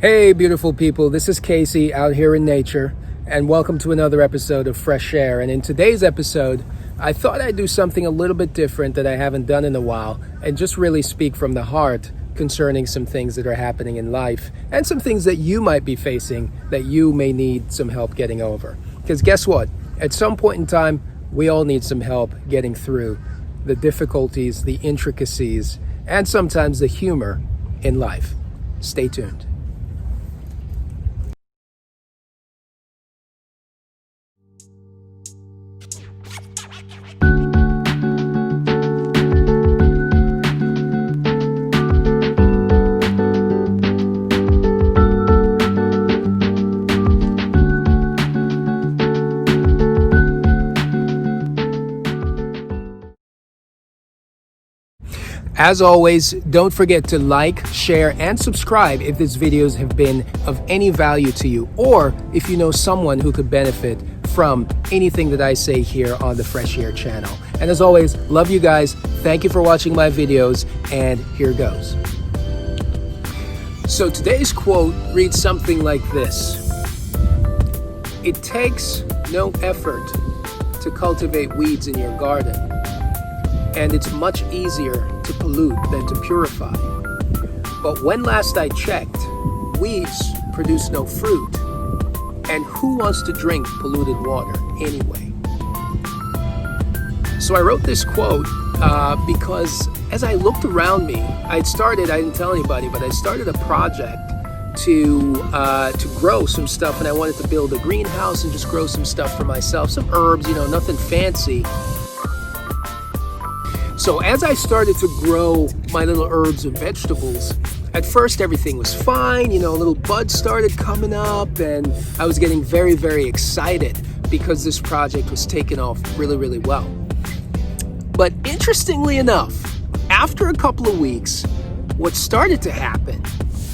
Hey beautiful people, this is Casey out here in nature, and welcome to another episode of Fresh Air. And in today's episode, I thought I'd do something a little bit different that I haven't done in a while, and just really speak from the heart concerning some things that are happening in life and some things that you might be facing that you may need some help getting over. Because guess what? At some point in time, we all need some help getting through the difficulties, the intricacies, and sometimes the humor in life. Stay tuned. As always, don't forget to like, share, and subscribe if these videos have been of any value to you, or if you know someone who could benefit from anything that I say here on the Fresh Air channel. And as always, love you guys. Thank you for watching my videos, and here goes. So today's quote reads something like this: "It takes no effort to cultivate weeds in your garden, and it's much easier to pollute than to purify. But when last I checked, weeds produce no fruit, and who wants to drink polluted water anyway?" So I wrote this quote because as I looked around me, I didn't tell anybody, but I started a project to grow some stuff, and I wanted to build a greenhouse and just grow some stuff for myself, some herbs, nothing fancy. So as I started to grow my little herbs and vegetables, at first everything was fine, little buds started coming up, and I was getting very, very excited because this project was taking off really, really well. But interestingly enough, after a couple of weeks, what started to happen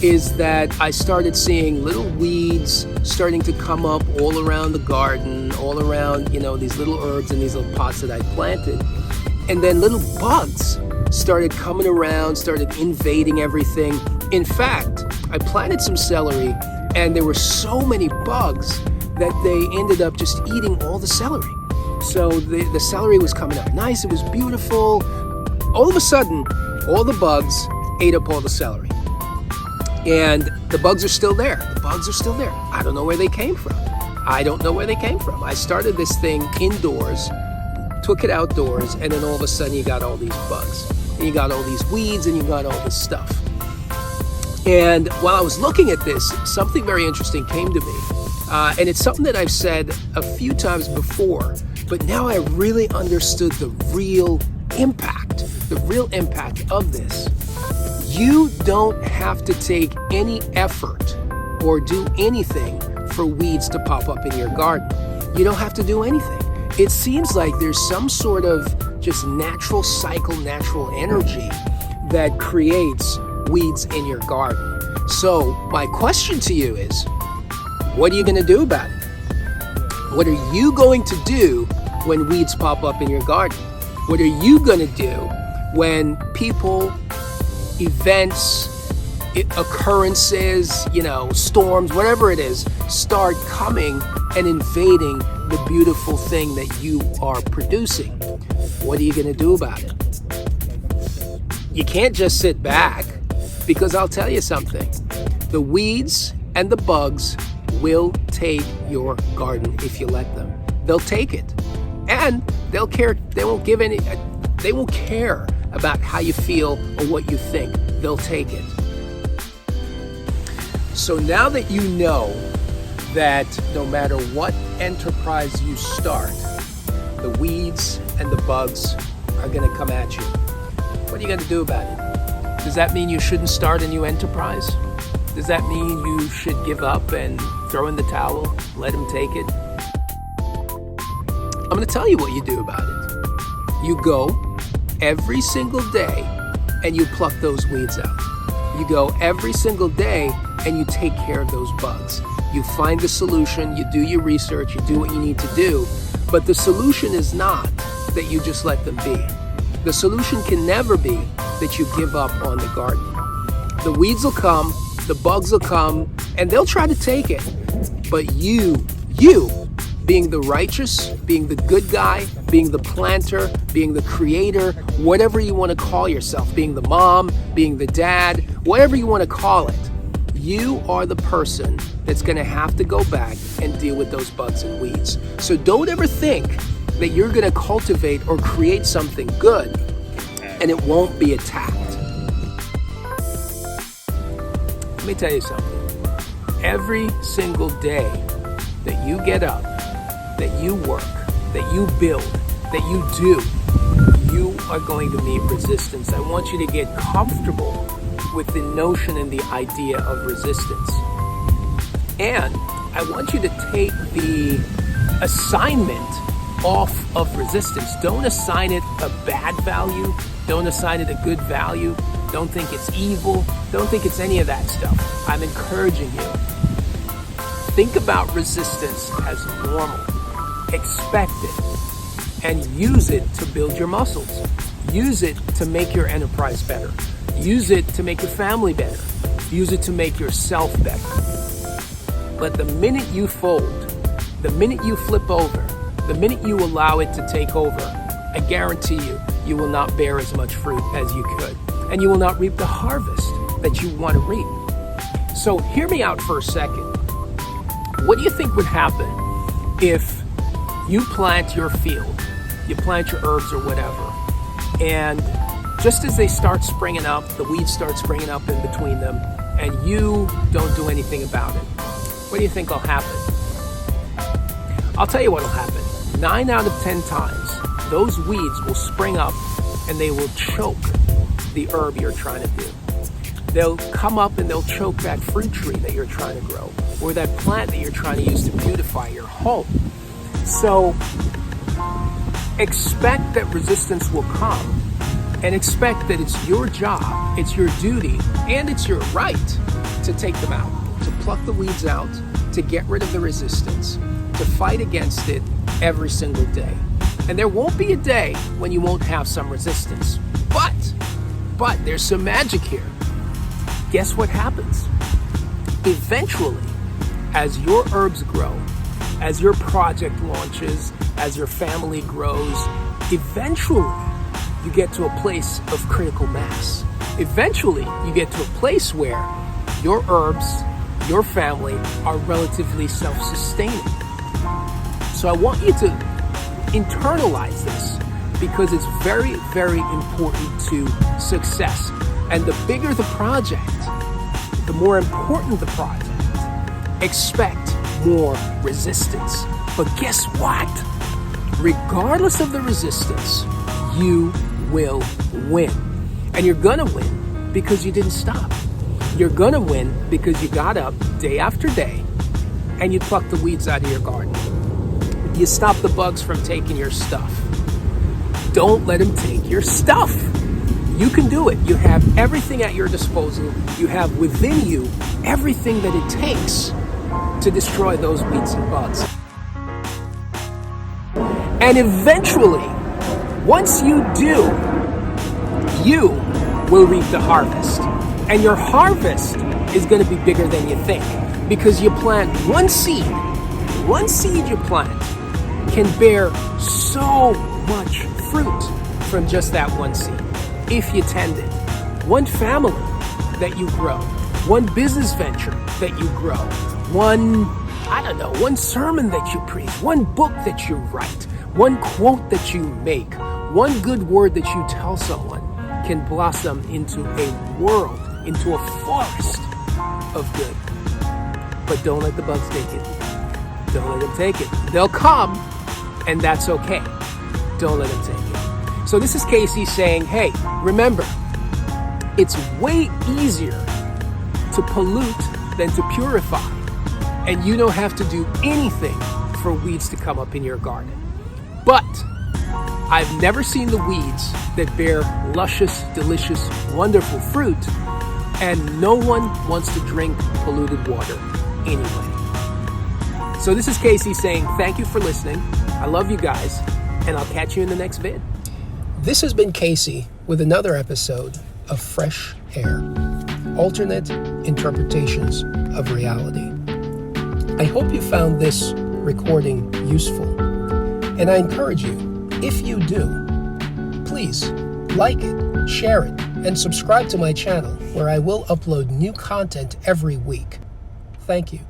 is that I started seeing little weeds starting to come up all around the garden, all around, these little herbs in these little pots that I planted. And then little bugs started coming around, started invading everything. In fact, I planted some celery, and there were so many bugs that they ended up just eating all the celery. So the celery was coming up nice, it was beautiful. All of a sudden, all the bugs ate up all the celery. And the bugs are still there. I don't know where they came from. I started this thing indoors, took it outdoors, and then all of a sudden you got all these bugs, and you got all these weeds, and you got all this stuff. And while I was looking at this, something very interesting came to me, and it's something that I've said a few times before, but now I really understood the real impact of this. You don't have to take any effort or do anything for weeds to pop up in your garden. You don't have to do anything. It seems like there's some sort of just natural cycle, natural energy that creates weeds in your garden. So my question to you is, what are you going to do about it? What are you going to do when weeds pop up in your garden? What are you going to do when people, events, occurrences, storms, whatever it is, start coming and invading the beautiful thing that you are producing? What are you going to do about it? You can't just sit back, because I'll tell you something. The weeds and the bugs will take your garden if you let them. They'll take it, and they'll care. They won't care about how you feel or what you think. They'll take it. So now that you know that no matter what enterprise you start, the weeds and the bugs are going to come at you, what are you going to do about it? Does that mean you shouldn't start a new enterprise? Does that mean you should give up and throw in the towel, let them take it? I'm going to tell you what you do about it. You go every single day and you pluck those weeds out. You go every single day and you take care of those bugs. You find the solution, you do your research, you do what you need to do, but the solution is not that you just let them be. The solution can never be that you give up on the garden. The weeds will come, The bugs will come and they'll try to take it. But you, being the righteous, being the good guy, being the planter, being the creator, whatever you want to call yourself, being the mom, being the dad, whatever you want to call it, you are the person that's going to have to go back and deal with those bugs and weeds. So don't ever think that you're going to cultivate or create something good and it won't be attacked. Let me tell you something. Every single day that you get up, that you work, that you build, that you do, you are going to meet resistance. I want you to get comfortable with the notion and the idea of resistance. And I want you to take the assignment off of resistance. Don't assign it a bad value. Don't assign it a good value. Don't think it's evil. Don't think it's any of that stuff. I'm encouraging you. Think about resistance as normal. Expect it and use it to build your muscles. Use it to make your enterprise better. Use it to make your family better. Use it to make yourself better. But the minute you fold, the minute you flip over, the minute you allow it to take over, I guarantee you, you will not bear as much fruit as you could. And you will not reap the harvest that you want to reap. So hear me out for a second. What do you think would happen if you plant your field, you plant your herbs or whatever, and just as they start springing up, the weeds start springing up in between them, and you don't do anything about it? What do you think will happen? I'll tell you what will happen. 9 out of 10 times, those weeds will spring up and they will choke the herb you're trying to do. They'll come up and they'll choke that fruit tree that you're trying to grow, or that plant that you're trying to use to beautify your home. So expect that resistance will come, and expect that it's your job, it's your duty, and it's your right to take them out, to pluck the weeds out, to get rid of the resistance, to fight against it every single day. And there won't be a day when you won't have some resistance. But there's some magic here. Guess what happens? Eventually, as your herbs grow, as your project launches, as your family grows, eventually you get to a place of critical mass. Eventually, you get to a place where your herbs, your family are relatively self-sustaining. So I want you to internalize this, because it's very, very important to success. And the bigger the project, the more important the project, expect more resistance. But guess what? Regardless of the resistance, you will win. And you're gonna win because you didn't stop. You're gonna win because you got up day after day and you plucked the weeds out of your garden. You stopped the bugs from taking your stuff. Don't let them take your stuff. You can do it. You have everything at your disposal. You have within you everything that it takes to destroy those weeds and bugs. And eventually, once you do, you will reap the harvest. And your harvest is going to be bigger than you think, because you plant one seed you plant can bear so much fruit from just that one seed, if you tend it. One family that you grow, one business venture that you grow, one sermon that you preach, one book that you write, one quote that you make, one good word that you tell someone can blossom into a world, into a forest of good. But don't let the bugs take it. Don't let them take it. They'll come, and that's okay. Don't let them take it. So this is Casey saying, hey, remember, it's way easier to pollute than to purify. And you don't have to do anything for weeds to come up in your garden. But I've never seen the weeds that bear luscious, delicious, wonderful fruit, and no one wants to drink polluted water anyway. So this is Casey saying thank you for listening. I love you guys, and I'll catch you in the next vid. This has been Casey with another episode of Fresh Air. alternate interpretations of reality. I hope you found this recording useful, and I encourage you, if you do, please like it, share it, and subscribe to my channel where I will upload new content every week. Thank you.